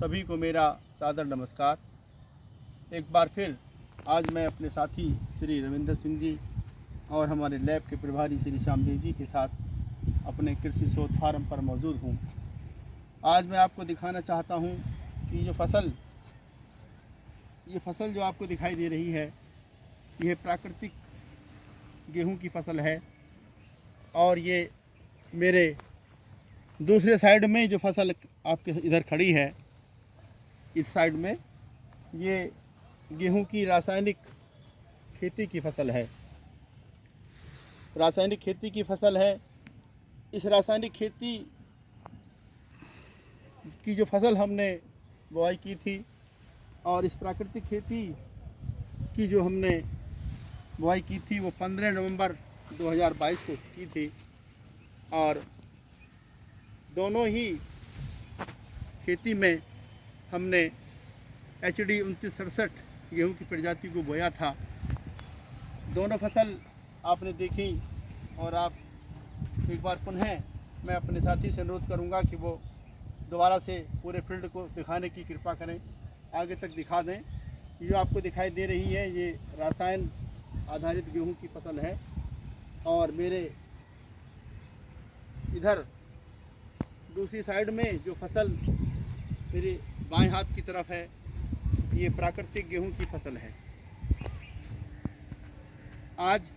सभी को मेरा सादर नमस्कार। एक बार फिर आज मैं अपने साथी श्री रविंद्र सिंह जी और हमारे लैब के प्रभारी श्री श्यामदेव जी के साथ अपने कृषि शोध फार्म पर मौजूद हूँ। आज मैं आपको दिखाना चाहता हूँ कि ये फसल जो आपको दिखाई दे रही है, यह प्राकृतिक गेहूं की फसल है। और ये मेरे दूसरे साइड में जो फसल आपके इधर खड़ी है, इस साइड में ये गेहूं की रासायनिक खेती की फसल है। रासायनिक खेती की फसल है। इस रासायनिक खेती की जो फसल हमने बुआई की थी और इस प्राकृतिक खेती की जो हमने बुआई की थी वो 15 नवंबर 2022 को की थी। और दोनों ही खेती में हमने HD 2967 गेहूं की प्रजाति को बोया था। दोनों फसल आपने देखी और आप एक बार पुनः मैं अपने साथी से अनुरोध करूंगा कि वो दोबारा से पूरे फील्ड को दिखाने की कृपा करें, आगे तक दिखा दें। ये जो आपको दिखाई दे रही है ये रासायन आधारित गेहूं की फसल है। और मेरे इधर दूसरी साइड में जो फसल मेरे बाएं हाथ की तरफ है, ये प्राकृतिक गेहूं की फसल है। आज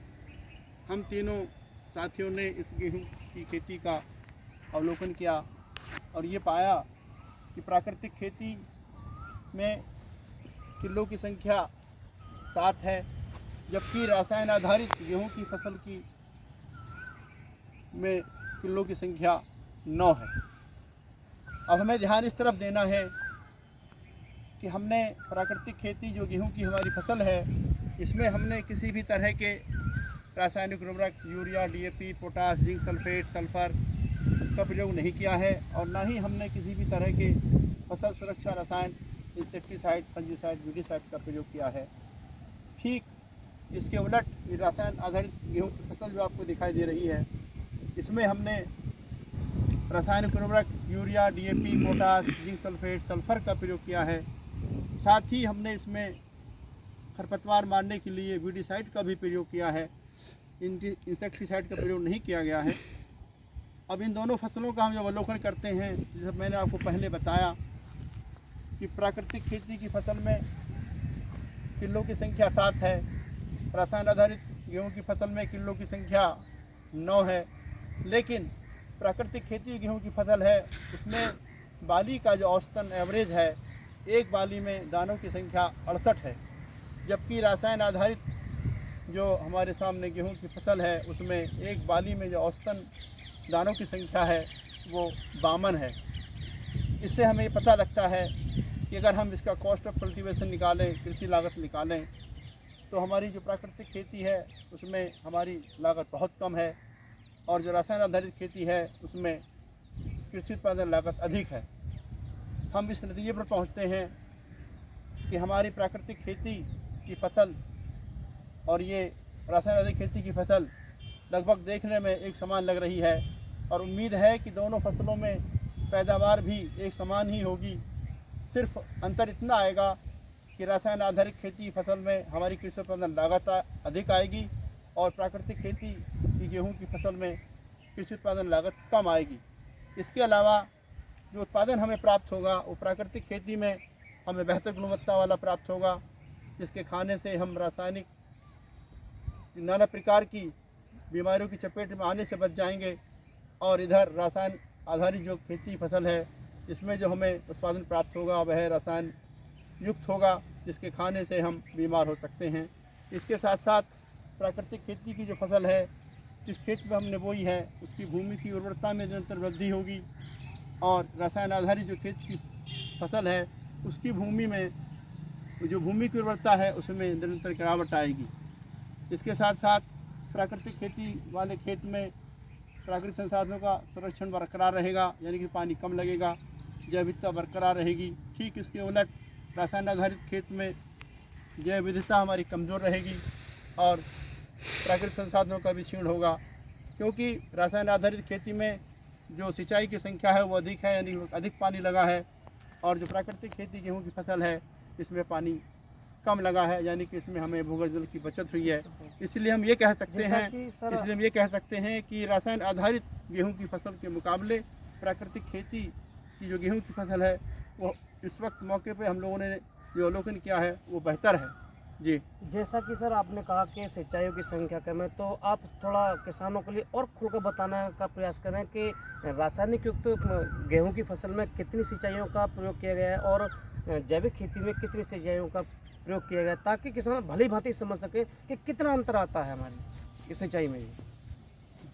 हम तीनों साथियों ने इस गेहूं की खेती का अवलोकन किया और ये पाया कि प्राकृतिक खेती में किलो की संख्या 7 है, जबकि रासायन आधारित गेहूं की फसल की में किलो की संख्या 9 है। अब हमें ध्यान इस तरफ देना है कि हमने प्राकृतिक खेती जो गेहूं की हमारी फसल है, इसमें हमने किसी भी तरह के रासायनिक उर्वरक urea, DAP, potash, zinc sulphate, sulphur का प्रयोग नहीं किया है। और ना ही हमने किसी भी तरह के फसल सुरक्षा रसायन इंसेक्टिसाइड, फंजीसाइड, वीडीसाइड का प्रयोग किया है। ठीक इसके उलट ये रासायन आधारित गेहूं की फसल जो आपको दिखाई दे रही है, इसमें हमने रासायनिक उर्वरक urea, DAP, potash, zinc sulphate, sulphur का प्रयोग किया है। साथ ही हमने इसमें खरपतवार मारने के लिए वीडीसाइड का भी प्रयोग किया है। इंसेक्टिसाइड का प्रयोग नहीं किया गया है। अब इन दोनों फसलों का हम जब अवलोकन करते हैं, जैसे मैंने आपको पहले बताया कि प्राकृतिक खेती की फसल में किलो की संख्या 7 है, रासायन आधारित गेहूं की फसल में किलो की संख्या 9 है। लेकिन प्राकृतिक खेती गेहूं की फसल है, उसमें बाली का जो औसतन एवरेज है, एक बाली में दानों की संख्या 68 है। जबकि रासायन आधारित जो हमारे सामने गेहूं की फसल है, उसमें एक बाली में जो औसतन दानों की संख्या है वो 52 है। इससे हमें ये पता लगता है कि अगर हम इसका कॉस्ट ऑफ कल्टीवेशन निकालें, कृषि लागत निकालें, तो हमारी जो प्राकृतिक खेती है उसमें हमारी लागत बहुत कम है और जो रासायन आधारित खेती है उसमें कृषि उत्पादन लागत अधिक है। हम इस नतीजे पर पहुंचते हैं कि हमारी प्राकृतिक खेती की फसल और ये रासायन आधारित खेती की फसल लगभग देखने में एक समान लग रही है और उम्मीद है कि दोनों फसलों में पैदावार भी एक समान ही होगी। सिर्फ अंतर इतना आएगा कि रासायन आधारित खेती फसल में हमारी कृषि उत्पादन लागत अधिक आएगी और प्राकृतिक खेती की गेहूं की फसल में कृषि उत्पादन लागत कम आएगी। इसके अलावा जो उत्पादन हमें प्राप्त होगा वो प्राकृतिक खेती में हमें बेहतर गुणवत्ता वाला प्राप्त होगा, जिसके खाने से हम रासायनिक नाना प्रकार की बीमारियों की चपेट में आने से बच जाएंगे। और इधर रासायन आधारित जो खेती फसल है, इसमें जो हमें उत्पादन प्राप्त होगा वह रसायन युक्त होगा, जिसके खाने से हम बीमार हो सकते हैं। इसके साथ साथ प्राकृतिक खेती की जो फसल है, जिस खेत में हमने बोई है, उसकी भूमि की उर्वरता में निरंतर वृद्धि होगी और रसायन आधारित जो खेत की फसल है उसकी भूमि में जो भूमि की उर्वरता है उसमें निरंतर गिरावट आएगी। इसके साथ साथ प्राकृतिक खेती वाले खेत में प्राकृतिक संसाधनों का संरक्षण बरकरार रहेगा, यानी कि पानी कम लगेगा, जैव विविधता बरकरार रहेगी। ठीक इसके उलट रासायन आधारित खेत में जैव विविधता हमारी कमज़ोर रहेगी और प्राकृतिक संसाधनों का भी क्षीण होगा, क्योंकि रासायन आधारित खेती में जो सिंचाई की संख्या है वो अधिक है, यानी अधिक पानी लगा है। और जो प्राकृतिक खेती गेहूँ की फसल है इसमें पानी कम लगा है, यानी कि इसमें हमें भूगर्भ जल की बचत हुई है। इसलिए हम ये कह सकते हैं कि रासायन आधारित गेहूं की फसल के मुकाबले प्राकृतिक खेती की जो गेहूं की फसल है वो इस वक्त मौके पे हम लोगों ने जो अवलोकन किया है वो बेहतर है जी। जैसा कि सर आपने कहा कि सिंचाइयों की संख्या कम है, तो आप थोड़ा किसानों के लिए और खुलकर बताने का प्रयास करें कि रासायनिक युक्त गेहूं की फसल में कितनी सिंचाइयों का प्रयोग किया गया है और जैविक खेती में कितनी सिंचाइयों का प्रयोग किया गया, ताकि किसान भली भांति समझ सके कि कितना अंतर आता है हमारी इस सिंचाई में।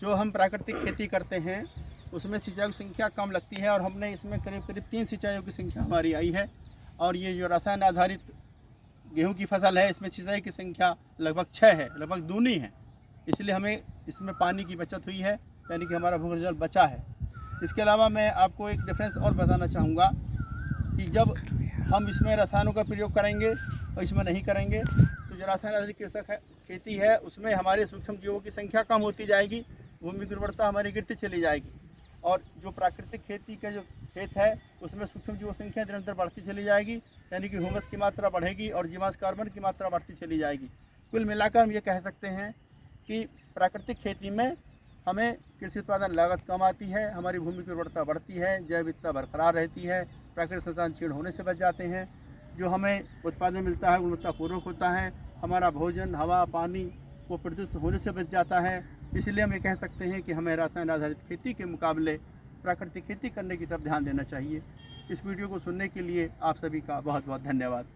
जो हम प्राकृतिक खेती करते हैं उसमें सिंचाई की संख्या कम लगती है और हमने इसमें करीब करीब 3 सिंचाइयों की संख्या हमारी आई है। और ये जो रासायन आधारित गेहूं की फसल है इसमें सिंचाई की संख्या लगभग 6 है, लगभग दूनी है। इसलिए हमें इसमें पानी की बचत हुई है, यानी कि हमारा भूगर्भ जल बचा है। इसके अलावा मैं आपको एक डिफरेंस और बताना चाहूँगा कि जब हम इसमें रसायनों का प्रयोग करेंगे और इसमें नहीं करेंगे तो जो रासायन आधारित कृषक खेती है उसमें हमारे सूक्ष्म जीवों की संख्या कम होती जाएगी, भूमि की उर्वरता हमारी गिरती चली जाएगी। और जो प्राकृतिक खेती का जो खेत है उसमें सूक्ष्म जीवों की संख्या निरंतर बढ़ती चली जाएगी, यानी कि ह्यूमस की मात्रा बढ़ेगी और जीवांश कार्बन की मात्रा बढ़ती चली जाएगी। कुल मिलाकर हम ये कह सकते हैं कि प्राकृतिक खेती में हमें कृषि उत्पादन लागत कम आती है, हमारी भूमि की उर्वरता बढ़ती है, जैव विविधता बरकरार रहती है, प्राकृतिक संसाधन क्षीण होने से बच जाते हैं, जो हमें उत्पादन मिलता है गुणवत्तापूर्वक होता है, हमारा भोजन हवा पानी वो प्रदूषित होने से बच जाता है। इसलिए हम ये कह सकते हैं कि हमें रासायन आधारित खेती के मुकाबले प्राकृतिक खेती करने की तरफ ध्यान देना चाहिए। इस वीडियो को सुनने के लिए आप सभी का बहुत बहुत धन्यवाद।